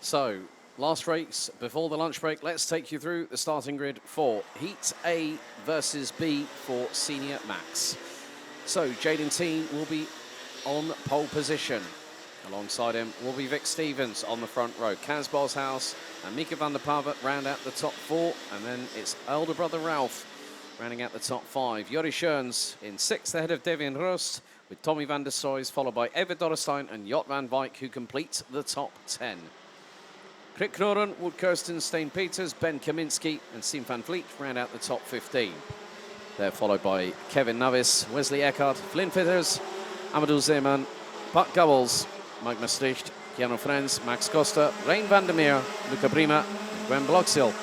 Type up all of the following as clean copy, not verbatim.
So, last race before the lunch break. Let's take you through the starting grid for Heat A versus B for Senior Max. So, Jaden Teen will be on pole position. Alongside him will be Vic Stevens on the front row. Kaz Boshouse and Mika van der Pavet round out the top four. And then it's elder brother Ralph rounding out the top five. Jori Schoens in sixth ahead of Devian Rust, with Tommy van der Stroys, followed by Evert Dorrestein and Jot van Wijk, who complete the top 10. Krik Knoren, Wood Kirsten, Steen Peters, Ben Kaminski and Siem van Vliet round out the top 15. They're followed by Kevin Navis, Wesley Eckhart, Flynn Fitters, Amadou Zeeman, Pat Gubbles, Mike Maastricht, Keanu Frens, Max Costa, Rein van der Meer, Luca Prima, and Gwen Bloxhill,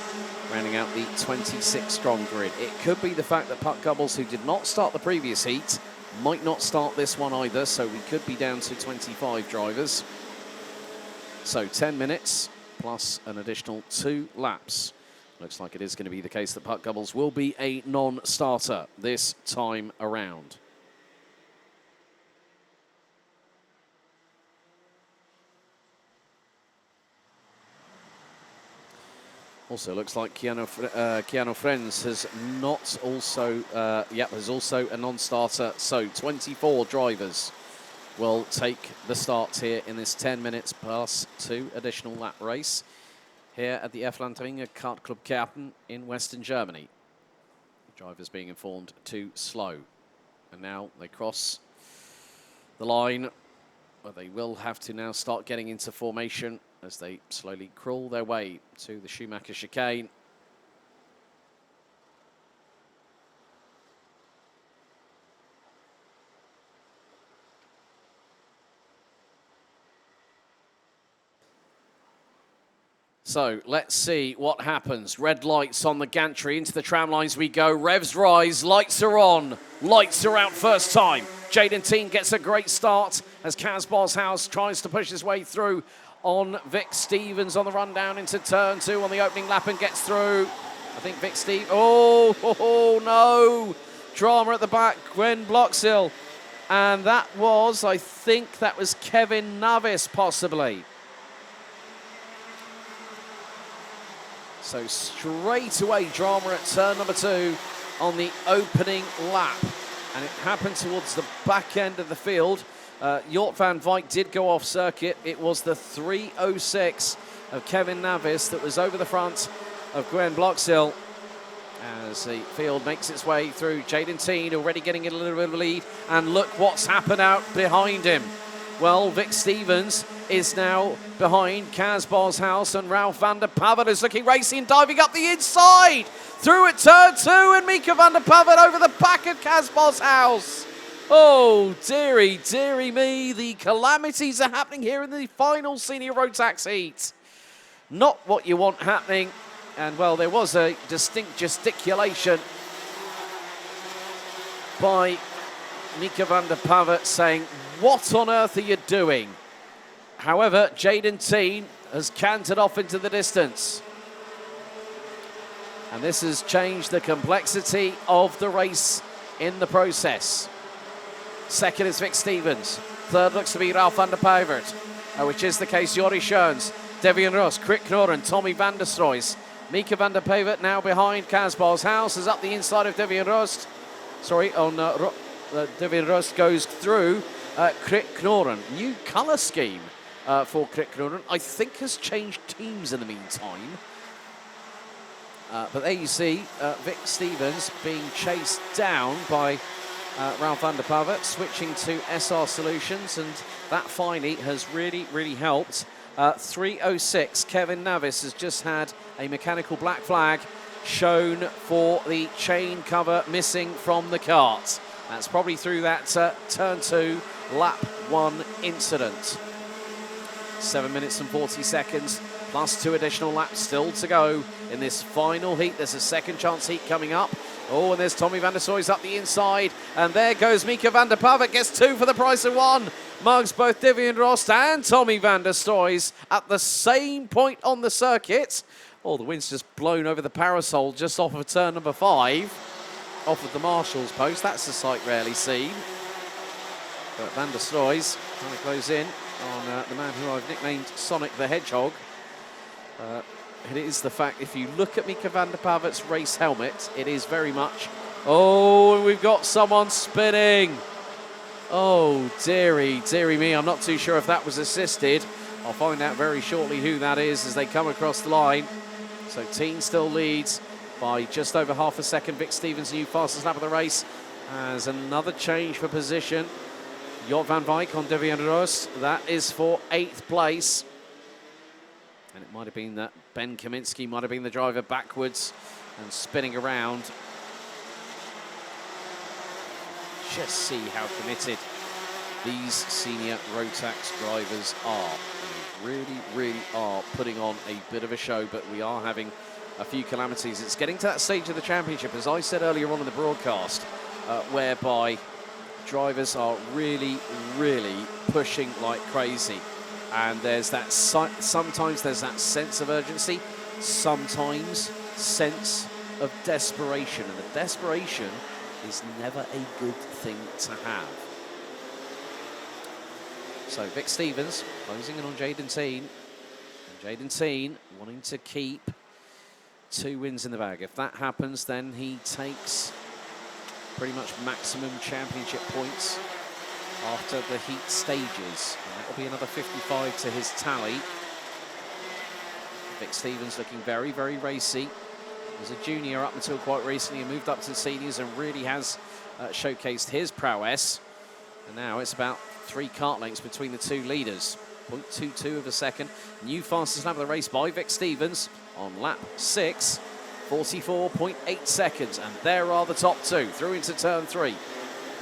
rounding out the 26-strong grid. It could be the fact that Pat Gubbles, who did not start the previous heat, might not start this one either, so we could be down to 25 drivers. So 10 minutes plus an additional 2 laps. Looks like it is going to be the case that Pat Gubbles will be a non-starter this time around. Also looks like Keanu Frens has not also, has also a non-starter. So 24 drivers will take the start here in this 10 minutes plus 2 additional lap race here at the F-Landringe Kart Club Kerpen in Western Germany. Drivers being informed too slow. And now they cross the line, where they will have to now start getting into formation as they slowly crawl their way to the Schumacher chicane. So let's see what happens. Red lights on the gantry, into the tram lines we go. Revs rise, lights are on, lights are out first time. Jaden Teen gets a great start as Kaz Boshouse tries to push his way through on Vic Stevens on the run down into turn 2 on the opening lap and gets through. I think Vic Stevens, oh no, drama at the back, Gwen Bloxhill. And that was, I think that was Kevin Navis possibly. So straight away drama at turn number 2 on the opening lap. And it happened towards the back end of the field. Jort van Wijk did go off circuit. It was the 3:06 of Kevin Navis that was over the front of Gwen Bloxhill as the field makes its way through. Jaden Teen already getting a little bit of a lead. And look what's happened out behind him. Well, Vic Stevens is now behind Kaz Boshouse, and Ralph van der Pavet is looking racing, diving up the inside. Through at turn 2, and Mika van der Pavet over the back of Kaz Boshouse. Oh, dearie me, the calamities are happening here in the final senior road tax heat. Not what you want happening. And, well, there was a distinct gesticulation by Mika van der Pavet saying, "What on earth are you doing?" However, Jaden Teen has cantered off into the distance. And this has changed the complexity of the race in the process. Second is Vic Stevens. Third looks to be Ralph van der Pavet, which is the case. Jori Schoens, Devian Rust, Krik Knoren, Tommy van der Stroys. Mika van der Pavet now behind Kaz Boshouse, is up the inside of Devian Rust. Sorry, on Devian Rust goes through Krik Knoren. New colour scheme for Krik Knoren. I think has changed teams in the meantime. But there you see Vic Stevens being chased down by Ralph van der Pavet, switching to SR Solutions, and that finally has really helped. 3:06, Kevin Navis has just had a mechanical black flag shown for the chain cover missing from the kart. That's probably through that turn 2, lap 1 incident. 7 minutes and 40 seconds, plus 2 additional laps still to go in this final heat. There's a second chance heat coming up. Oh, and there's Tommy van der Stroys up the inside. And there goes Mika van der Pavet, gets 2 for the price of 1. Mugs both Devian Rust and Tommy van der Stroys at the same point on the circuit. Oh, the wind's just blown over the parasol just off of turn number 5. Off of the marshal's post. That's a sight rarely seen. But van der Stroys trying to close in on the man who I've nicknamed Sonic the Hedgehog. It is the fact, if you look at Mika van der Pavert's race helmet, it is very much, oh, and we've got someone spinning. Oh, dearie me, I'm not too sure if that was assisted. I'll find out very shortly who that is as they come across the line. So Teen still leads by just over half a second. Vic Stevens, new fastest lap of the race, as another change for position. Jort van Wijk on Devian Roos, that is for 8th place. And it might have been that Ben Kaminski might have been the driver backwards and spinning around. Just see how committed these senior Rotax drivers are. They really are putting on a bit of a show, but we are having a few calamities. It's getting to that stage of the championship, as I said earlier on in the broadcast, whereby drivers are really pushing like crazy. And there's that, sometimes there's that sense of urgency, sometimes sense of desperation. And the desperation is never a good thing to have. So Vic Stevens closing in on Jaden Teen. And Jaden Teen wanting to keep 2 wins in the bag. If that happens, then he takes pretty much maximum championship points after the heat stages. And that will be another 55 to his tally. Vic Stevens looking very racy. Was a junior up until quite recently, and moved up to the seniors and really has showcased his prowess. And now it's about 3 kart lengths between the 2 leaders. 0.22 of a second. New fastest lap of the race by Vic Stevens on lap 6. 44.8 seconds. And there are the top 2 through into turn 3.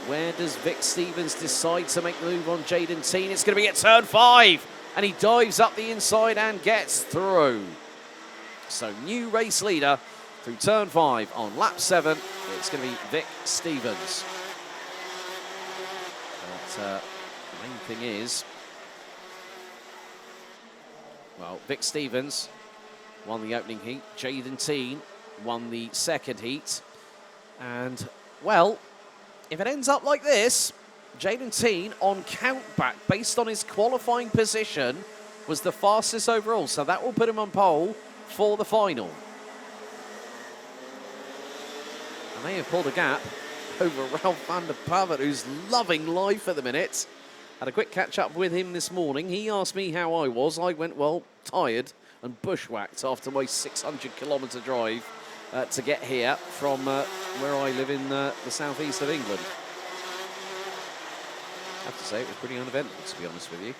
Where does Vic Stevens decide to make the move on Jaden Teen? It's going to be at turn 5. And he dives up the inside and gets through. So new race leader through turn 5 on lap 7. It's going to be Vic Stevens. But the main thing is, well, Vic Stevens won the opening heat. Jaden Teen won the second heat. And, well, if it ends up like this, Jaden Teen on countback, based on his qualifying position, was the fastest overall. So that will put him on pole for the final. And they have pulled a gap over Ralph van der Pavert, who's loving life at the minute. Had a quick catch up with him this morning. He asked me how I was. I went, well, tired and bushwhacked after my 600-kilometre drive to get here from where I live in the southeast of England. I have to say, it was pretty uneventful, to be honest with you.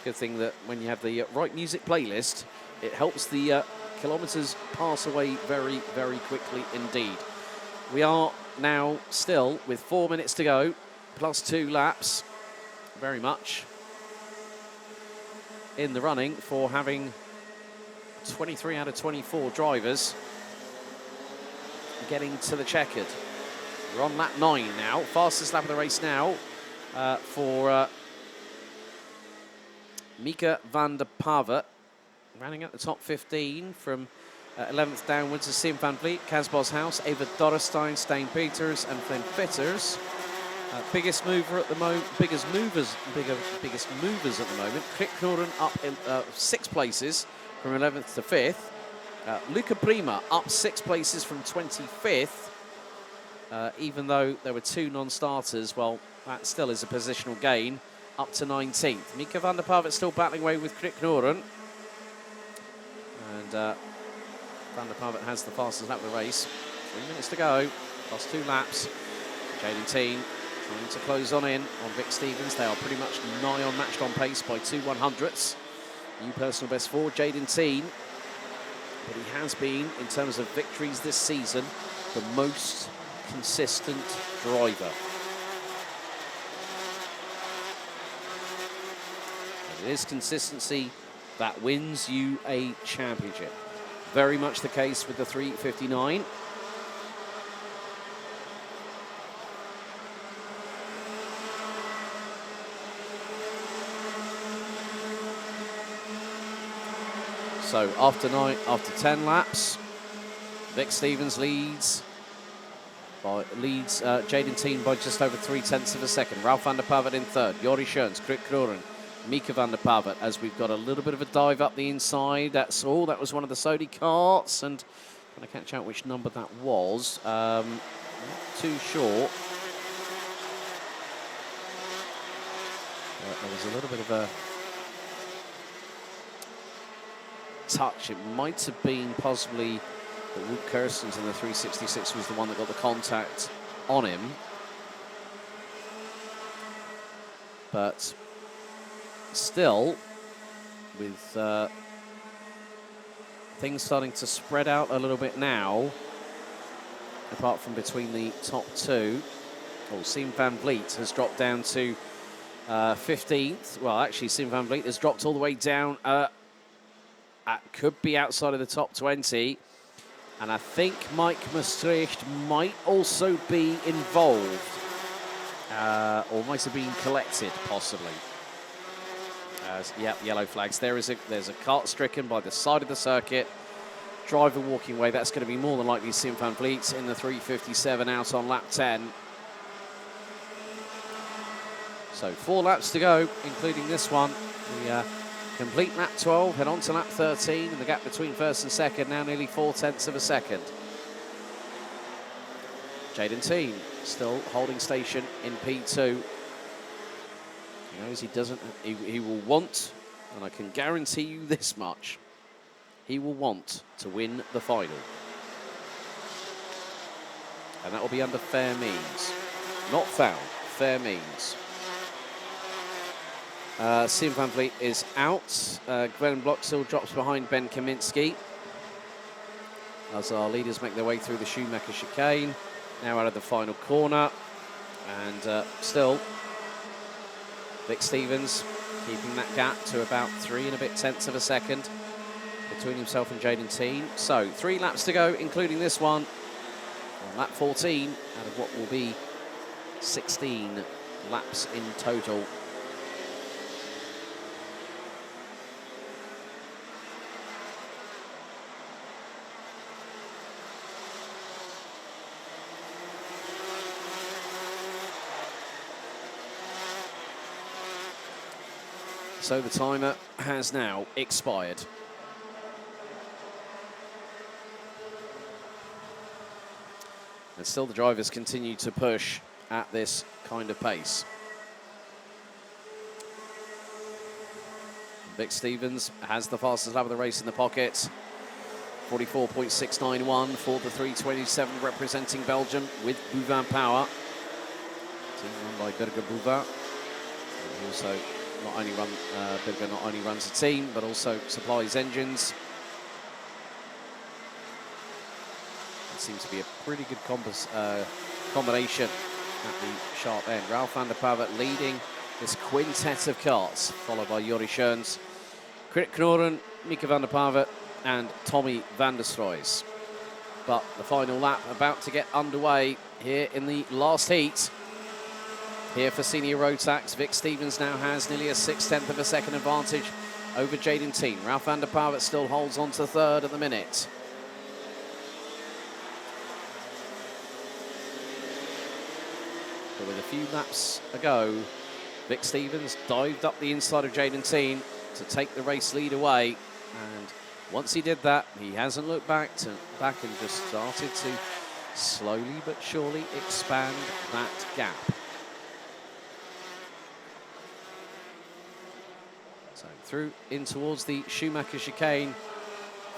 Good thing that when you have the right music playlist, it helps the kilometres pass away very quickly indeed. We are now still with 4 minutes to go, plus 2 laps, very much in the running for having 23 out of 24 drivers getting to the checkered. We're on lap 9 now, fastest lap of the race now for Mika van der Pavert, running at the top 15 from 11th downwards is Sim van Vliet, Kaz Boshouse, Eva Dorrestein, Stain Peters and Flynn Fitters. Biggest movers at the moment, biggest movers at the moment. Krik Knoren up in 6 places from 11th to 5th. Luca Prima up 6 places from 25th. Even though there were 2 non-starters, well, that still is a positional gain up to 19th. Mika van der Pavert still battling away with Krik Knoren. And van der Pavert has the fastest lap of the race. 3 minutes to go, plus 2 laps. Jaden Teen trying to close on in on Vic Stevens. They are pretty much nigh on matched on pace by 2 100ths. New personal best for Jaden Teen. But he has been, in terms of victories this season, the most consistent driver. And it is consistency that wins you a championship. Very much the case with the 359. So after 10 laps, Vic Stevens leads Jaden Teen by just over 0.3 of a second. Ralph van der Pavert in third. Jori Schoens, Krik Knoren, Mika van der Pavet, as we've got a little bit of a dive up the inside. That's all. That was one of the Sodi carts, and can I catch out which number that was? Not too sure. There was a little bit of a touch. It might have been possibly that Wout Kirstens in the 366 was the one that got the contact on him. But still, with things starting to spread out a little bit now, apart from between the top two, Siem van Vliet has dropped down to 15th. Well, actually, Siem van Vliet has dropped all the way down. Could be outside of the top 20. And I think Mike Maastricht might also be involved. Or might have been collected, possibly. Yep, yellow flags. There's a cart stricken by the side of the circuit. Driver walking away. That's going to be more than likely Siem van Vliet in the 357 out on lap 10. So 4 laps to go, including this one. The complete lap 12, head on to lap 13, and the gap between first and second now nearly 0.4 of a second. Jaden Teen still holding station in P2. He knows he doesn't, he will want, and I can guarantee you this much, he will want to win the final. And that will be under fair means. Not foul, fair means. Siem van Vliet is out. Glenn Bloxhill drops behind Ben Kaminski as our leaders make their way through the Schumacher chicane. Now out of the final corner. And still, Vic Stevens keeping that gap to about 3 and a bit tenths of a second between himself and Jaden Teen. So 3 laps to go, including this one. On lap 14 out of what will be 16 laps in total. So the timer has now expired. And still the drivers continue to push at this kind of pace. Vic Stevens has the fastest lap of the race in the pocket. 44.691 for the 327 representing Belgium with Bouvin Power. Team run by Birger Bouvin. He also Birger not only runs a team, but also supplies engines. It seems to be a pretty good combination at the sharp end. Ralf van der Pavet leading this quintet of karts, followed by Jori Schoens, Krit Knoren, Mika van der Pavet, and Tommy van der Stroys. But the final lap about to get underway here in the last heat. Here for Senior Rotax, Vic Stevens now has nearly a 0.6 of a second advantage over Jaden Teen. Ralf van der Pavet still holds on to third at the minute. But with a few laps ago, Vic Stevens dived up the inside of Jaden Teen to take the race lead away. And once he did that, he hasn't looked back and just started to slowly but surely expand that gap. So through in towards the Schumacher chicane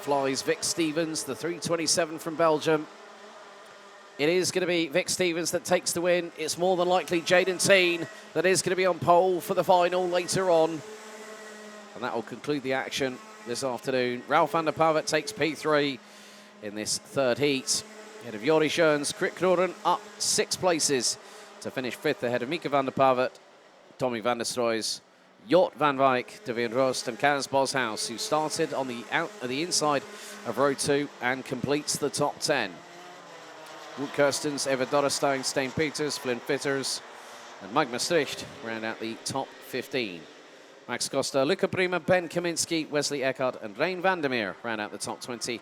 flies Vic Stevens, the 327 from Belgium. It is going to be Vic Stevens that takes the win. It's more than likely Jaden Teen that is going to be on pole for the final later on. And that will conclude the action this afternoon. Ralf van der Pavet takes P3 in this third heat. Ahead of Jori Schoens, Krit Knoren up 6 places to finish 5th ahead of Mika van der Pavet, Tommy van der Stroys, Jort van Wijk, De Veen Roost and Kaz Boshuis, who started on the inside of row 2 and completes the top 10. Wout Kirstens, Eva Dorrestein, Steen Peters, Flynn Fitters, and Mike Maastricht round out the top 15. Max Costa, Luca Prima, Ben Kaminski, Wesley Eckhart, and Rein Vandermeer round out the top 20.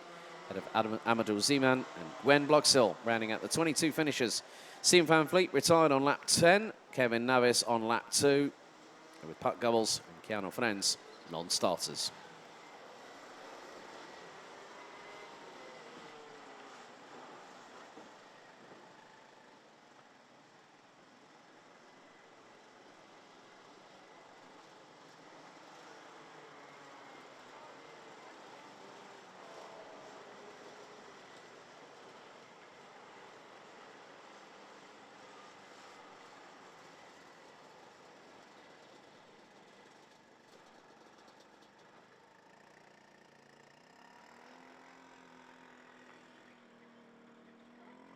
Ahead of Amadou Zeeman and Gwen Bloxhill rounding out the 22 finishers. Siem van Vliet retired on lap 10. Kevin Navis on lap 2. with Puck Gubbles and Keanu Friends non-starters.